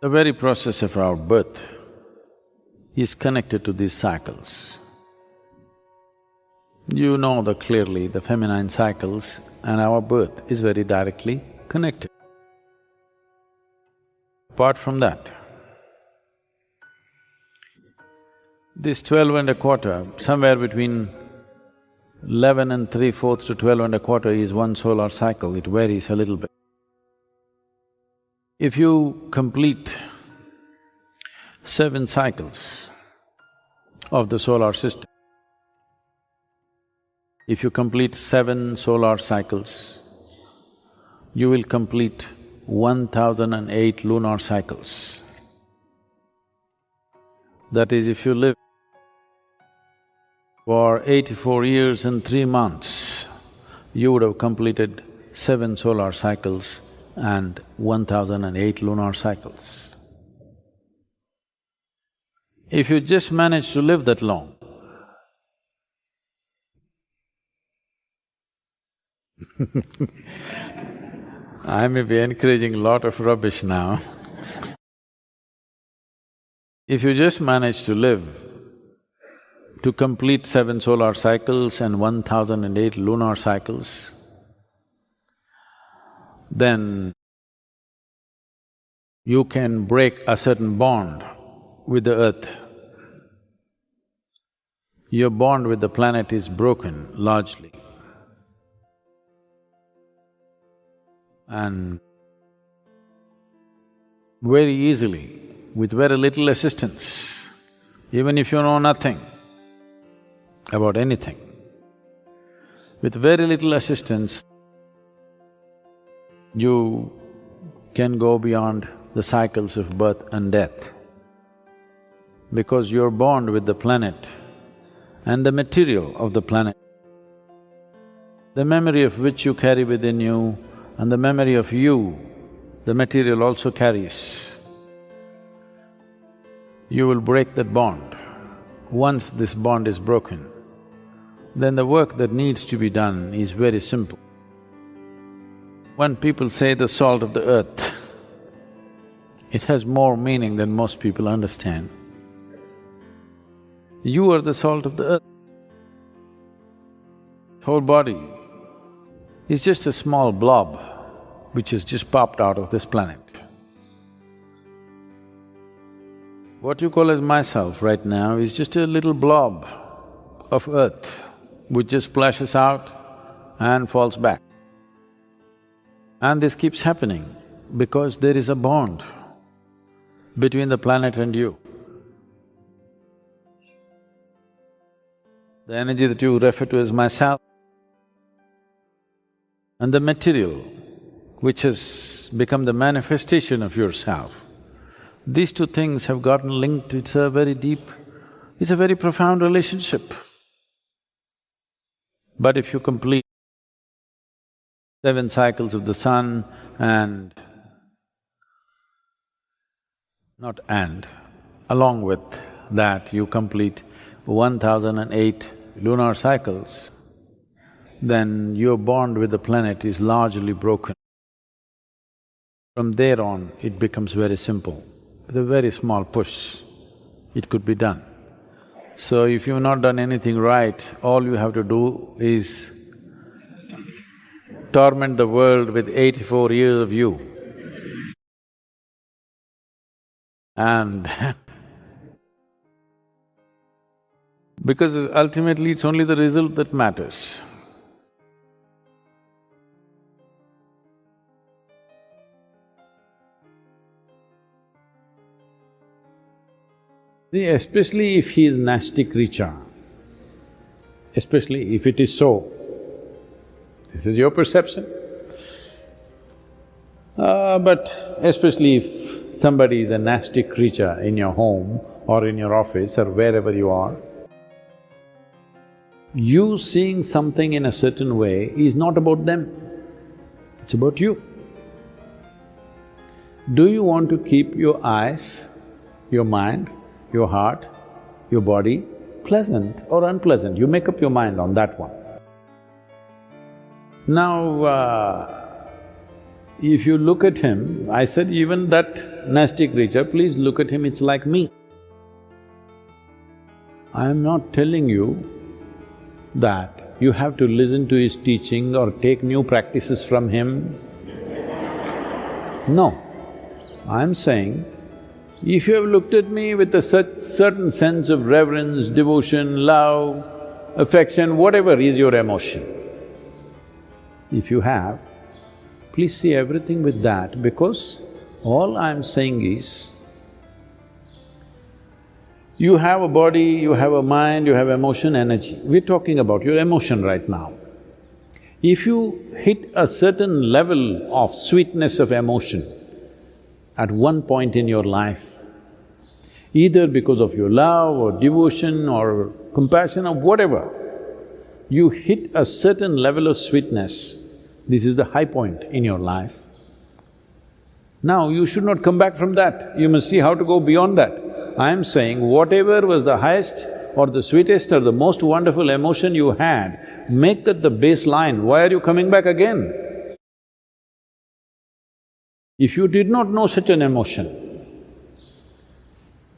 The very process of our birth is connected to these cycles. You know that clearly the feminine cycles and our birth is very directly connected. Apart from that, this 12 and a quarter, somewhere between 11 and 3/4 to 12 and a quarter is one solar cycle, it varies a little bit. If you complete 7 cycles of the solar system, if you complete 7 solar cycles, you will complete 1008 lunar cycles. That is, if you live for 84 years and 3 months, you would have completed 7 solar cycles and 1008 lunar cycles. If you just manage to live that long, I may be encouraging a lot of rubbish now. If you just manage to live to complete 7 solar cycles and 1008 lunar cycles, then you can break a certain bond with the earth. Your bond with the planet is broken largely. And very easily, with very little assistance, even if you know nothing about anything, with very little assistance, you can go beyond the cycles of birth and death. Because your bond with the planet and the material of the planet, the memory of which you carry within you and the memory of you, the material also carries, you will break that bond. Once this bond is broken, then the work that needs to be done is very simple. When people say the salt of the earth, it has more meaning than most people understand. You are the salt of the earth. Whole body is just a small blob which has just popped out of this planet. What you call as myself right now is just a little blob of earth which just splashes out and falls back. And this keeps happening because there is a bond between the planet and you. The energy that you refer to as myself and the material which has become the manifestation of yourself, these two things have gotten linked. It's a very deep, it's a very profound relationship. But if you complete 7 cycles of the sun and… along with that you complete 1008 lunar cycles, then your bond with the planet is largely broken. From there on, it becomes very simple. With a very small push, it could be done. So if you've not done anything right, all you have to do is torment the world with 84 years of you. And because ultimately it's only the result that matters. See, especially if he is nasty creature, especially if it is so, this is your perception. But especially if somebody is a nasty creature in your home or in your office or wherever you are, you seeing something in a certain way is not about them, it's about you. Do you want to keep your eyes, your mind, your heart, your body pleasant or unpleasant? You make up your mind on that one. Now, If you look at him, I said, even that nasty creature, please look at him, it's like me. I am not telling you that you have to listen to his teaching or take new practices from him. No. I'm saying, if you have looked at me with a certain sense of reverence, devotion, love, affection, whatever is your emotion, if you have, please see everything with that, because all I'm saying is, you have a body, you have a mind, you have emotion, energy. We're talking about your emotion right now. If you hit a certain level of sweetness of emotion at one point in your life, either because of your love or devotion or compassion or whatever, you hit a certain level of sweetness, this is the high point in your life. Now you should not come back from that, you must see how to go beyond that. I am saying whatever was the highest or the sweetest or the most wonderful emotion you had, make that the baseline. Why are you coming back again? If you did not know such an emotion,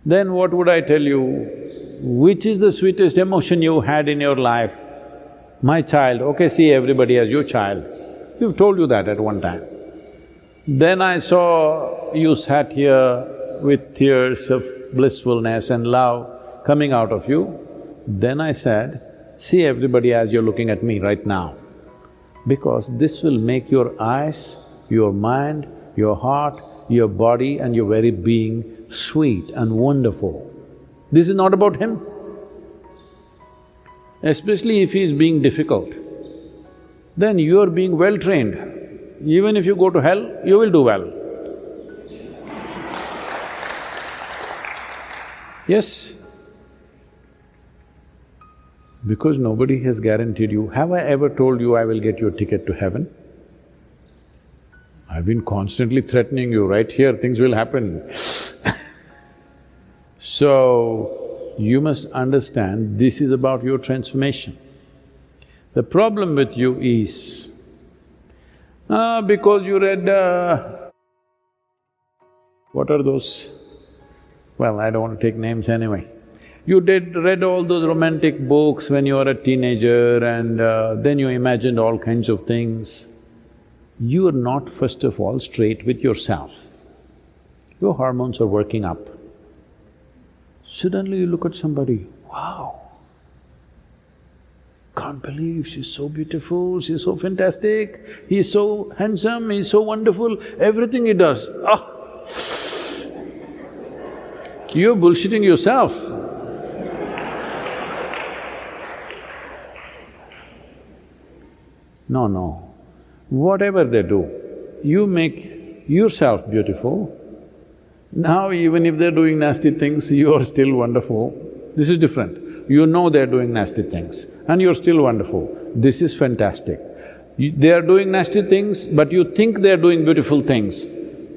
then what would I tell you? Which is the sweetest emotion you had in your life? My child, okay, see everybody as your child. We've told you that at one time. Then I saw you sat here with tears of blissfulness and love coming out of you. Then I said, see everybody as you're looking at me right now, because this will make your eyes, your mind, your heart, your body and your very being sweet and wonderful. This is not about him. Especially if he is being difficult, then you are being well trained. Even if you go to hell, you will do well. Yes. Because nobody has guaranteed you. Have I ever told you I will get you a ticket to heaven? I've been constantly threatening you, right here things will happen. So, you must understand this is about your transformation. The problem with you is, because you read… what are those? Well, I don't want to take names anyway. You read all those romantic books when you were a teenager and then you imagined all kinds of things. You are not first of all straight with yourself. Your hormones are working up. Suddenly you look at somebody, wow, can't believe she's so beautiful, she's so fantastic, he's so handsome, he's so wonderful, everything he does, ah! You're bullshitting yourself. No, no. Whatever they do, you make yourself beautiful. Now even if they're doing nasty things, you are still wonderful. This is different. You know they're doing nasty things and you're still wonderful. This is fantastic. They are doing nasty things, but you think they're doing beautiful things.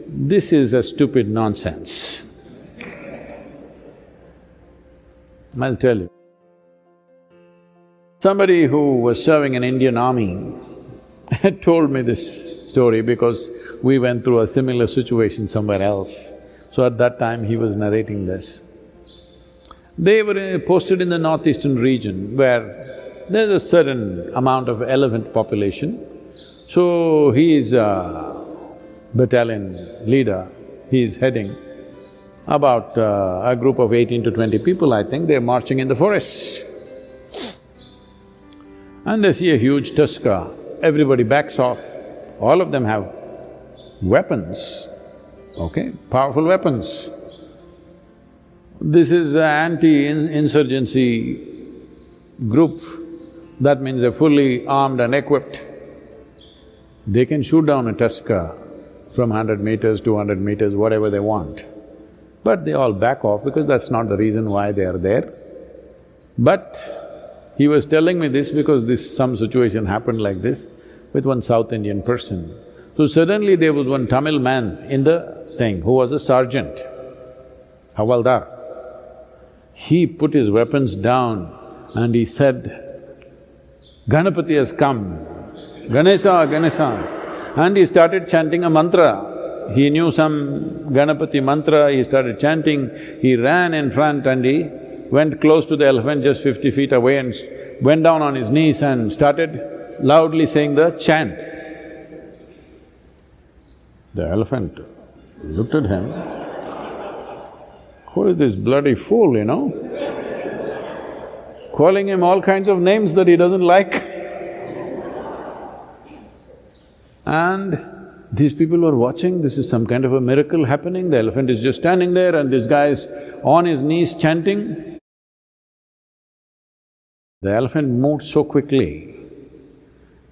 This is a stupid nonsense. I'll tell you. Somebody who was serving in Indian Army had told me this story because we went through a similar situation somewhere else. So at that time he was narrating this. They were posted in the northeastern region where there's a certain amount of elephant population. So he is a battalion leader, he is heading about a group of 18 to 20 people, I think, they're marching in the forests. And they see a huge tusker, everybody backs off. All of them have weapons, okay, powerful weapons. This is an anti-insurgency group, that means they're fully armed and equipped. They can shoot down a tusker from 100 meters, 200 meters, whatever they want. But they all back off because that's not the reason why they are there. But he was telling me this because some situation happened like this with one South Indian person. So suddenly there was one Tamil man in the thing who was a sergeant, Havaldar. He put his weapons down and he said, Ganapati has come, Ganesha, Ganesha. And he started chanting a mantra. He knew some Ganapati mantra, he started chanting. He ran in front and he went close to the elephant, just 50 feet away, and went down on his knees and started loudly saying the chant. The elephant looked at him, who is this bloody fool, you know? Calling him all kinds of names that he doesn't like. And these people were watching, this is some kind of a miracle happening, the elephant is just standing there and this guy is on his knees chanting. The elephant moved so quickly,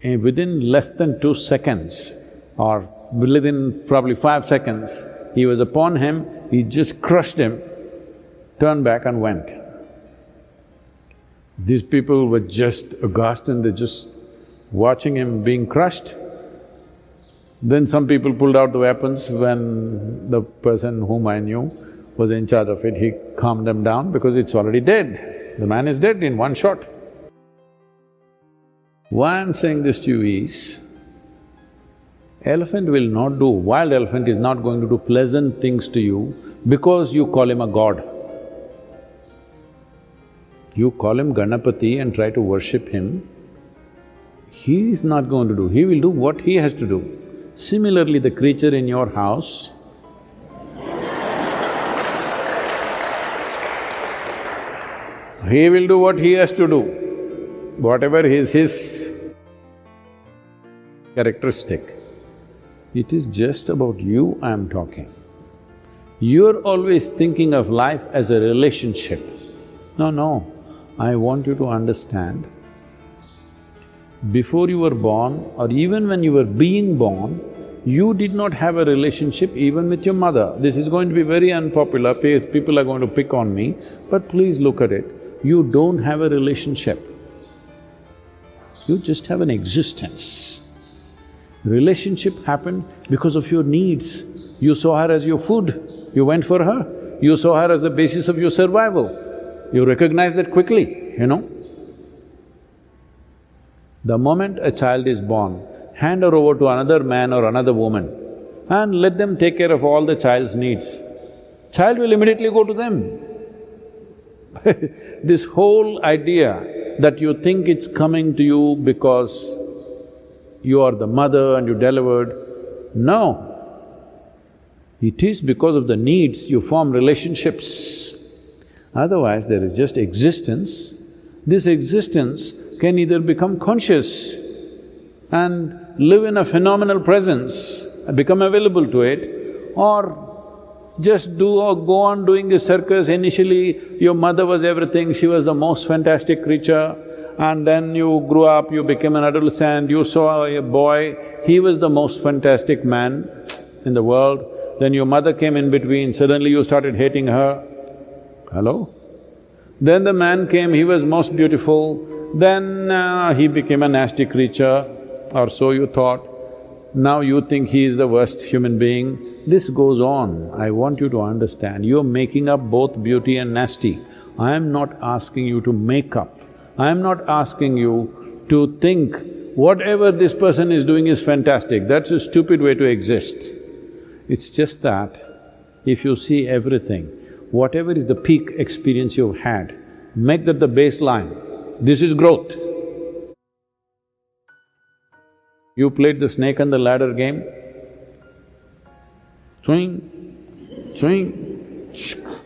within less than 2 seconds or within probably 5 seconds, he was upon him, he just crushed him, turned back and went. These people were just aghast and they're just watching him being crushed. Then some people pulled out the weapons. When the person whom I knew was in charge of it, he calmed them down because it's already dead. The man is dead in one shot. Why I'm saying this to you is, elephant will not do… wild elephant is not going to do pleasant things to you because you call him a god. You call him Ganapati and try to worship him, he is not going to do, he will do what he has to do. Similarly, the creature in your house, he will do what he has to do, whatever is his characteristic. It is just about you I am talking. You're always thinking of life as a relationship. No, I want you to understand, before you were born or even when you were being born, you did not have a relationship even with your mother. This is going to be very unpopular, people are going to pick on me, but please look at it. You don't have a relationship. You just have an existence. Relationship happened because of your needs. You saw her as your food, you went for her. You saw her as the basis of your survival. You recognize that quickly, you know. The moment a child is born, hand her over to another man or another woman and let them take care of all the child's needs. Child will immediately go to them. This whole idea that you think it's coming to you because you are the mother and you delivered, no. It is because of the needs you form relationships. Otherwise, there is just existence. This existence can either become conscious and live in a phenomenal presence, become available to it, or just do or go on doing the circus. Initially, your mother was everything, she was the most fantastic creature, and then you grew up, you became an adolescent, you saw a boy, he was the most fantastic man in the world. Then your mother came in between, suddenly you started hating her. Hello? Then the man came, he was most beautiful, then he became a nasty creature, or so you thought. Now you think he is the worst human being. This goes on. I want you to understand, you're making up both beauty and nasty. I am not asking you to make up. I am not asking you to think whatever this person is doing is fantastic. That's a stupid way to exist. It's just that if you see everything, whatever is the peak experience you've had, make that the baseline. This is growth. You played the snake and the ladder game? Swing, swing, shk.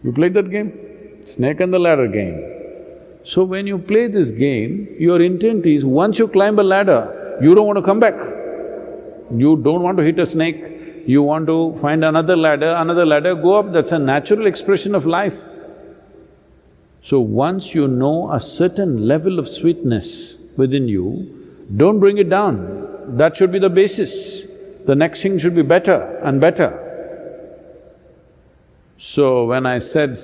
You played that game? Snake and the ladder game. So when you play this game, your intent is, once you climb a ladder, you don't want to come back. You don't want to hit a snake, you want to find another ladder, go up, that's a natural expression of life. So once you know a certain level of sweetness within you, don't bring it down, that should be the basis. The next thing should be better and better. So when I said,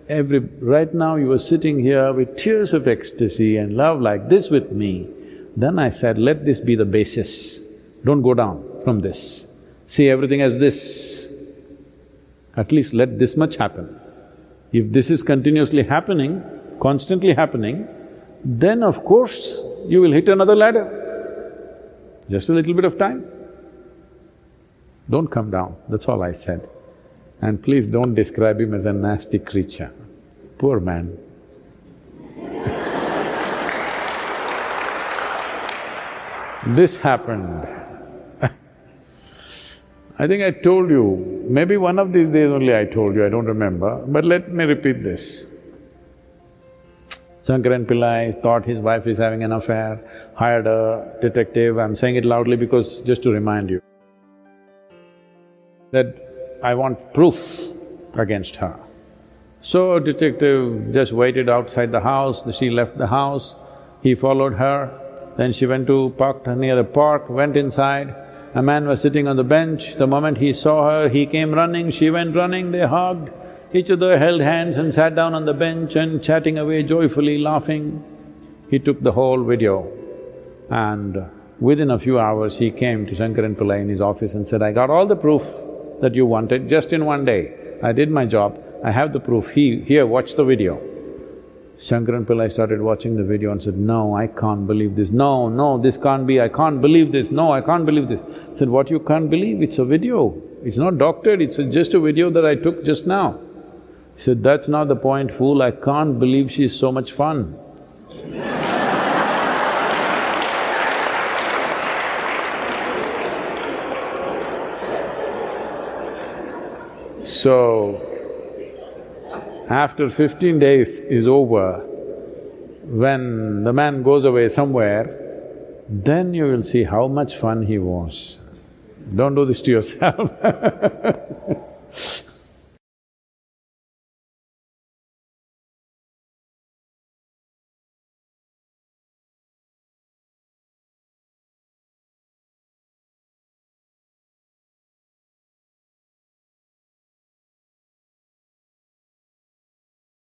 right now you are sitting here with tears of ecstasy and love like this with me, then I said, let this be the basis, don't go down from this. See everything as this, at least let this much happen. If this is continuously happening, constantly happening, then of course you will hit another ladder. Just a little bit of time. Don't come down, that's all I said. And please don't describe him as a nasty creature. Poor man. This happened. I think I told you, maybe one of these days only I told you, I don't remember, but let me repeat this. Shankaran Pillai thought his wife is having an affair, hired a detective. I'm saying it loudly because just to remind you that I want proof against her. So detective just waited outside the house, she left the house, he followed her, then she went to parked near the park, went inside. A man was sitting on the bench. The moment he saw her, he came running, she went running, they hugged. Each other held hands and sat down on the bench and chatting away joyfully, laughing. He took the whole video and within a few hours he came to Shankaran Pillai in his office and said, I got all the proof that you wanted just in one day. I did my job, I have the proof, here, watch the video. Shankaran Pillai started watching the video and said, no, I can't believe this, no, this can't be, I can't believe this, no, I can't believe this. I said, what you can't believe? It's a video, it's not doctored, it's just a video that I took just now. He said, that's not the point, fool, I can't believe she's so much fun. So, after 15 days is over, when the man goes away somewhere, then you will see how much fun he was. Don't do this to yourself